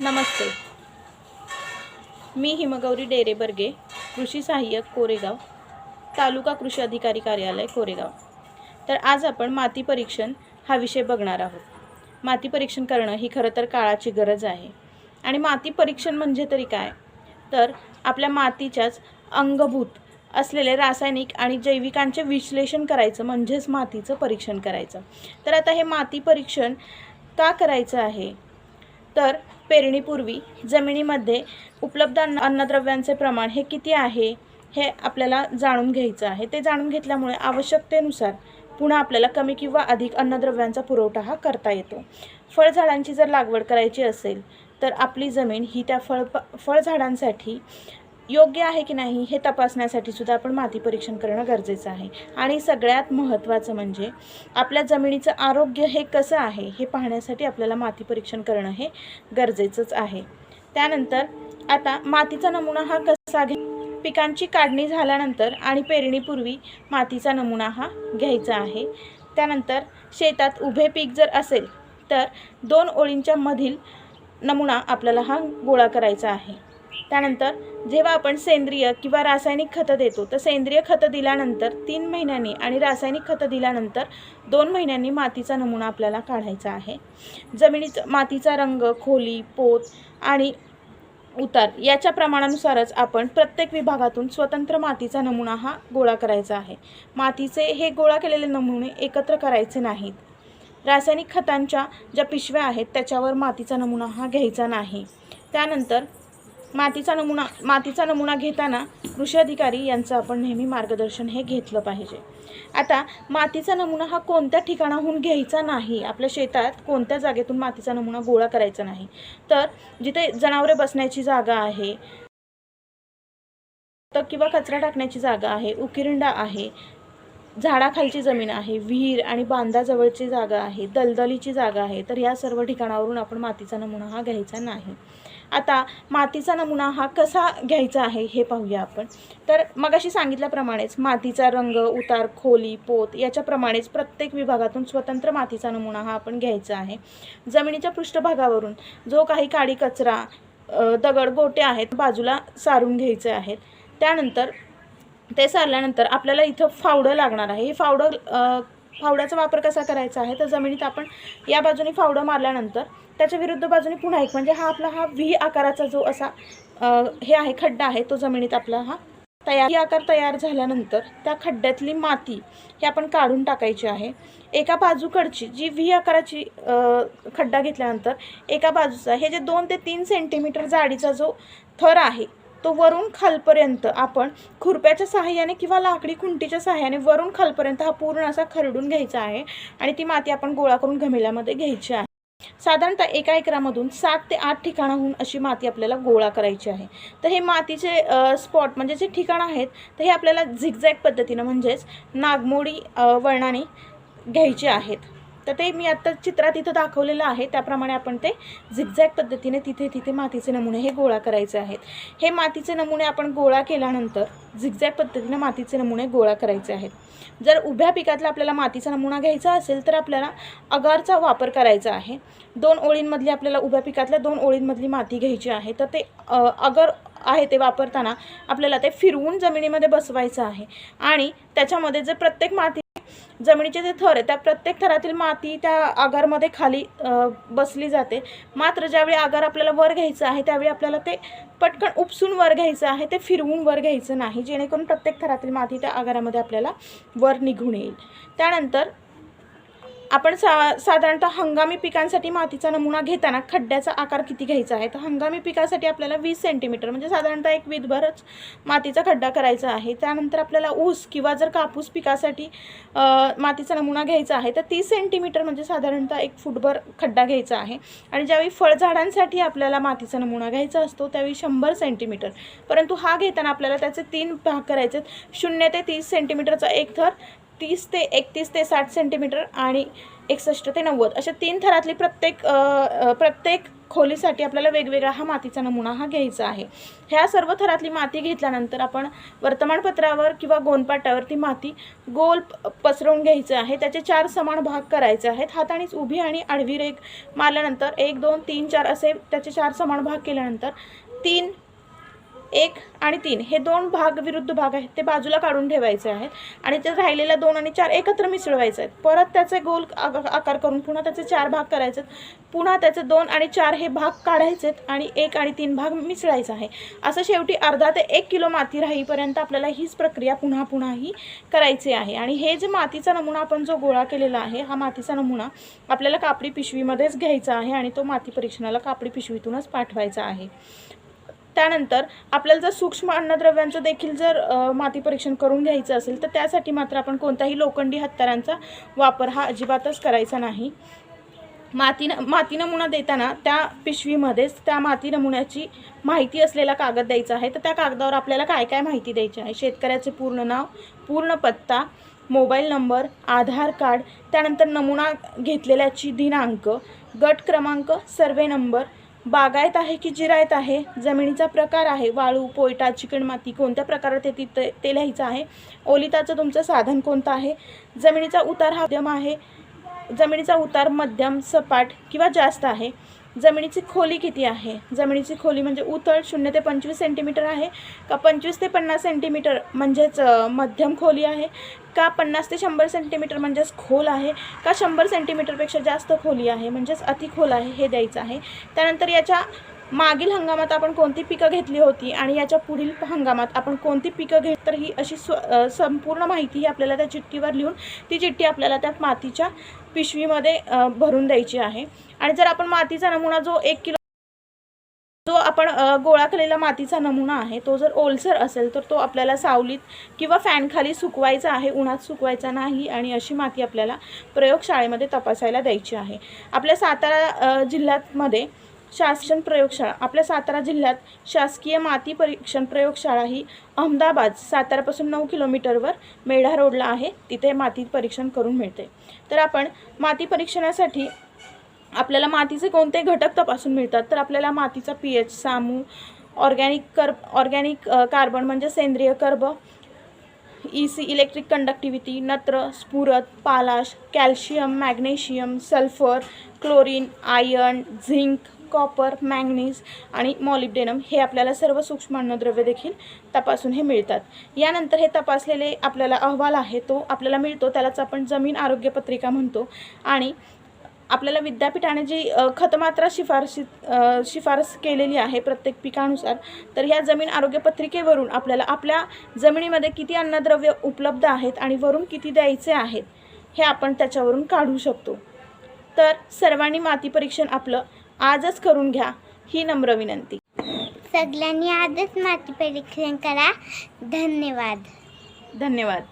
नमस्ते. मी हिमगौरी डेरेबर्गे, कृषी सहाय्यक कोरेगाव, तालुका कृषी अधिकारी कार्यालय कोरेगाव. तर आज आपण माती परीक्षण हा विषय बघणार आहोत. माती परीक्षण करणं ही खरं तर काळाची गरज आहे. आणि माती परीक्षण म्हणजे तरी काय, तर आपल्या मातीच्याच अंगभूत असलेले रासायनिक आणि जैविकांचे विश्लेषण करायचं म्हणजेच मातीचं परीक्षण करायचं. तर आता हे माती परीक्षण का करायचं आहे, तर पेरणीपूर्वी जमिनीमध्ये उपलब्ध अन्नद्रव्यांचे प्रमाण हे किती आहे हे आपल्याला जाणून घ्यायचं आहे. ते जाणून घेतल्यामुळे आवश्यकतेनुसार पुन्हा आपल्याला कमी किंवा अधिक अन्नद्रव्यांचा पुरवठा हा करता येतो. फळझाडांची जर लागवड करायची असेल तर आपली जमीन ही त्या फळझाडांसाठी योग्य आहे की नाही हे तपासण्यासाठी सुद्धा आपण माती परीक्षण करणं गरजेचं आहे. आणि सगळ्यात महत्त्वाचं म्हणजे आपल्या जमिनीचं आरोग्य हे कसं आहे हे पाहण्यासाठी आपल्याला माती परीक्षण करणं हे गरजेचंच आहे. त्यानंतर आता मातीचा नमुना हा कसा पिकांची काढणी झाल्यानंतर आणि पेरणीपूर्वी मातीचा नमुना हा घ्यायचा आहे. त्यानंतर शेतात उभे पीक जर असेल तर 2 ओळींच्या मधील नमुना आपल्याला हा गोळा करायचा आहे. त्यानंतर जेव्हा आपण सेंद्रिय किंवा रासायनिक खतं देतो तर सेंद्रिय खतं दिल्यानंतर 3 महिन्यांनी आणि रासायनिक खतं दिल्यानंतर 2 महिन्यांनी मातीचा नमुना आपल्याला काढायचा आहे. जमिनीचा मातीचा रंग, खोली, पोत आणि उतार याच्या प्रमाणानुसारच आपण प्रत्येक विभागातून स्वतंत्र मातीचा नमुना हा गोळा करायचा आहे. मातीचे हे गोळा केलेले नमुने एकत्र करायचे नाहीत. रासायनिक खतांच्या ज्या पिशव्या आहेत त्याच्यावर मातीचा नमुना हा घ्यायचा नाही. त्यानंतर मातीचा नमुना घेताना कृषी अधिकारी यांचं आपण नेहमी मार्गदर्शन हे घेतलं पाहिजे. आता मातीचा नमुना हा कोणत्या ठिकाणाहून घ्यायचा नाही, आपल्या शेतात कोणत्या जागेतून मातीचा नमुना गोळा करायचा नाही, तर जिथे जनावरे बसण्याची जागा आहे किंवा कचरा टाकण्याची जागा आहे, उकिरंडा आहे, झाडाखालची जमीन आहे, विहीर आणि बांधाजवळची जागा आहे, दलदलीची जागा आहे, तर या सर्व ठिकाणावरून आपण मातीचा नमुना हा घ्यायचा नाही. आता मातीचा नमुना हा कसा घ्यायचा आहे हे पाहूया आपण. तर मगाशी सांगितल्याप्रमाणेच मातीचा रंग, उतार, खोली, पोत याच्याप्रमाणेच प्रत्येक विभागातून स्वतंत्र मातीचा नमुना हा आपण घ्यायचा आहे. जमिनीच्या पृष्ठभागावरून जो काही काडी कचरा, दगड, गोटे आहेत बाजूला सारून घ्यायचे आहेत. त्यानंतर ते सारल्यानंतर आपल्याला इथं फावडं लागणार आहे. हे फावड्याचा वापर कसा करायचा आहे, तर जमिनीत आपण या बाजूने फावडं मारल्यानंतर त्याच्या विरुद्ध बाजूने पुन्हा एक म्हणजे हा व्ही आकाराचा जो असा हे आहे खड्डा आहे तो जमिनीत आपला हा व्ही आकार तयार झाल्यानंतर त्या खड्ड्यातली माती हे आपण काढून टाकायची आहे. एका बाजूकडची जी व्ही आकाराची खड्डा घेतल्यानंतर एका बाजूचा हे जे 2 ते 3 सेंटीमीटर जाडीचा जो थर आहे तो वरून खालपर्यंत आपण खुरप्याच्या सहाय्याने किंवा लाकडी खुंटीच्या सहाय्याने वरून खालपर्यंत हा पूर्ण असा खरडून घ्यायचा आहे. आणि ती माती आपण गोळा करून घमेल्यामध्ये घ्यायची आहे. साधारणतः एका एकरामधून 7 ते 8 ठिकाणाहून अशी माती आपल्याला गोळा करायची आहे. तर हे मातीचे स्पॉट म्हणजे जे ठिकाण आहेत तर हे आपल्याला झिगझॅग पद्धतीनं म्हणजेच नागमोडी वळणाने घ्यायचे आहेत. तर ते मी आत्ता चित्रात इथं दाखवलेलं आहे त्याप्रमाणे आपण ते झिगझॅग पद्धतीने तिथे मातीचे नमुने हे गोळा करायचे आहेत. हे मातीचे नमुने आपण गोळा केल्यानंतर झिगझॅग पद्धतीने मातीचे नमुने गोळा करायचे आहेत. जर उभ्या पिकातला आपल्याला मातीचा नमुना घ्यायचा असेल तर आपल्याला अगारचा वापर करायचा आहे. 2 ओळींमधली आपल्याला उभ्या पिकातल्या 2 ओळींमधली माती घ्यायची आहे. तर ते अगर आहे ते वापरताना आपल्याला ते फिरवून जमिनीमध्ये बसवायचं आहे. आणि त्याच्यामध्ये जे प्रत्येक माती जमिनीचे जे थर आहे त्या प्रत्येक थरातील माती त्या आगारमध्ये खाली बसली जाते. मात्र ज्यावेळी आगार आपल्याला वर घ्यायचं आहे त्यावेळी आपल्याला ते पटकन उपसून वर घ्यायचं आहे, ते फिरवून वर घ्यायचं नाही, जेणेकरून प्रत्येक थरातील माती त्या आगारामध्ये आपल्याला वर निघून येईल. त्यानंतर आपण साधारणतः हंगामी पिकांसाठी मातीचा नमुना घेताना खड्ड्याचा आकार किती घ्यायचा आहे, तर हंगामी पिकासाठी आपल्याला 20 सेंटीमीटर म्हणजे साधारणतः एक विधभरच मातीचा खड्डा करायचा आहे. त्यानंतर आपल्याला ऊस किंवा जर कापूस पिकासाठी मातीचा नमुना घ्यायचा आहे तर 30 सेंटीमीटर म्हणजे साधारणतः 1 फूटभर खड्डा घ्यायचा आहे. आणि ज्यावेळी फळझाडांसाठी आपल्याला मातीचा नमुना घ्यायचा असतो त्यावेळी 100 सेंटीमीटर, परंतु हा घेताना आपल्याला त्याचे 3 भाग करायचे. 0 ते 30 सेंटीमीटरचा एक थर, 30 ते 31 ते 60 सेंटीमीटर आणि 61 ते 90 अशा 3 थरातली प्रत्येक खोलीसाठी आपल्याला वेगवेगळा हा मातीचा नमुना हा घ्यायचा आहे. ह्या सर्व थरातली माती घेतल्यानंतर आपण वर्तमानपत्रावर किंवा गोणपाटावर ती माती गोल पसरवून घ्यायचं आहे. त्याचे 4 समान भाग करायचे आहेत. हातानेच उभी आणि आडवी रेघ मारल्यानंतर 1 2 3 4 असे त्याचे 4 समान भाग केल्यानंतर 3 1 आणि 3 हे 2 भाग विरुद्ध भाग आहेत ते बाजूला काढून ठेवायचे आहेत आणि ते राहिलेल्या 2 आणि 4 एकत्र मिसळवायचे आहेत. परत त्याचे गोल आकार करून पुन्हा त्याचे 4 भाग करायचे आहेत. पुन्हा त्याचे 2 आणि 4 हे भाग काढायचे आणि 1 आणि 3 भाग मिसळायचा आहे. असं शेवटी अर्धा ते 1 किलो माती राहीपर्यंत आपल्याला हीच प्रक्रिया पुन्हा ही करायची आहे. आणि हे जे मातीचा नमुना आपण जो गोळा केलेला आहे हा मातीचा नमुना आपल्याला कापडी पिशवीमध्येच घ्यायचा आहे आणि तो माती परीक्षणाला कापडी पिशवीतूनच पाठवायचा आहे. त्यानंतर आपल्याला जर सूक्ष्म अन्नद्रव्यांचं देखील जर माती परीक्षण करून घ्यायचं असेल तर त्यासाठी मात्र आपण कोणत्याही लोखंडी हत्यारांचा वापर हा अजिबातच करायचा नाही. माती नमुना देताना त्या पिशवीमध्येच त्या माती नमुन्याची माहिती असलेला कागद द्यायचा आहे. तर त्या कागदावर आपल्याला काय काय माहिती द्यायची आहे, शेतकऱ्याचे पूर्ण नाव, पूर्ण पत्ता, मोबाईल नंबर, आधार कार्ड, त्यानंतर नमुना घेतलेल्याची दिनांक, गट क्रमांक, सर्वे नंबर, बागायत आहे की जिरायत आहे, जमिनीचा प्रकार आहे, वाळू, पोयटा, चिकणमाती कोणत्या प्रकारात येते ते लिहायचं आहे, ओलिताचं तुमचं साधन कोणतं आहे, जमिनीचा उतार हा मध्यम आहे, जमिनीचा उतार मध्यम, सपाट किंवा जास्त आहे, जमिनीची खोली किती आहे, जमिनीची खोली म्हणजे उतळ 0 ते 25 सेंटीमीटर आहे का 25 ते 50 सेंटीमीटर म्हणजेच मध्यम खोली आहे का 50 ते 100 सेंटीमीटर म्हणजेच खोल आहे का 100 सेंटीमीटरपेक्षा जास्त खोली आहे म्हणजेच अति खोल आहे हे द्यायचं आहे. त्यानंतर याच्या मागील हंगामात आपण कोणती पिकं घेतली होती आणि याच्या पुढील हंगामात आपण कोणती पिकं घेत, तर ही अशी संपूर्ण माहिती ही आपल्याला त्या चिठ्ठीवर लिहून ती चिठ्ठी आपल्याला त्या मातीच्या पिशवीमध्ये भरून द्यायची आहे. आणि जर आपण मातीचा नमुना जो 1 किलो जो आपण गोळा केलेला मातीचा नमुना आहे तो जर ओलसर असेल तर तो आपल्याला सावलीत किंवा फॅनखाली सुकवायचा आहे, उन्हात सुकवायचा नाही. आणि अशी माती आपल्याला प्रयोगशाळेमध्ये तपासायला द्यायची आहे. आपल्या सातारा जिल्ह्यामध्ये शासन प्रयोगशाळा, आपल्या सातारा जिल्ह्यात शासकीय माती परीक्षण प्रयोगशाळा ही अहमदाबाद सातारापासून 9 किलोमीटरवर मेढा रोडला आहे. तिथे माती परीक्षण करून मिळते. तर आपण माती परीक्षणासाठी आपल्याला मातीचे कोणते घटक तपासून मिळतात, तर आपल्याला मातीचा pH, सामू, ऑर्गॅनिक कार्बन म्हणजे सेंद्रिय कर्ब, EC इलेक्ट्रिक कंडक्टिव्हिटी, नत्र, स्फुरद, पालाश, calcium, magnesium, sulphur, chlorine, iron, zinc, copper, manganese आणि मॉलिब्डेनम हे आपल्याला सर्व सूक्ष्म अन्नद्रव्य देखील तपासून हे मिळतात. यानंतर हे तपासलेले आपल्याला अहवाल आहे तो आपल्याला मिळतो, त्यालाच आपण जमीन आरोग्य पत्रिका म्हणतो. आणि आपल्याला विद्यापीठाने जी खतमात्रा शिफारस केलेली आहे प्रत्येक पिकानुसार, तर ह्या जमीन आरोग्य पत्रिकेवरून आपल्याला आपल्या जमिनीमध्ये किती अन्नद्रव्य उपलब्ध आहेत आणि वरून किती द्यायचे आहेत हे आपण त्याच्यावरून काढू शकतो. तर सर्वांनी माती परीक्षण आपलं आजच करून घ्या ही नम्र विनंती. सगळ्यांनी आजच माती परीक्षण करा. धन्यवाद. धन्यवाद.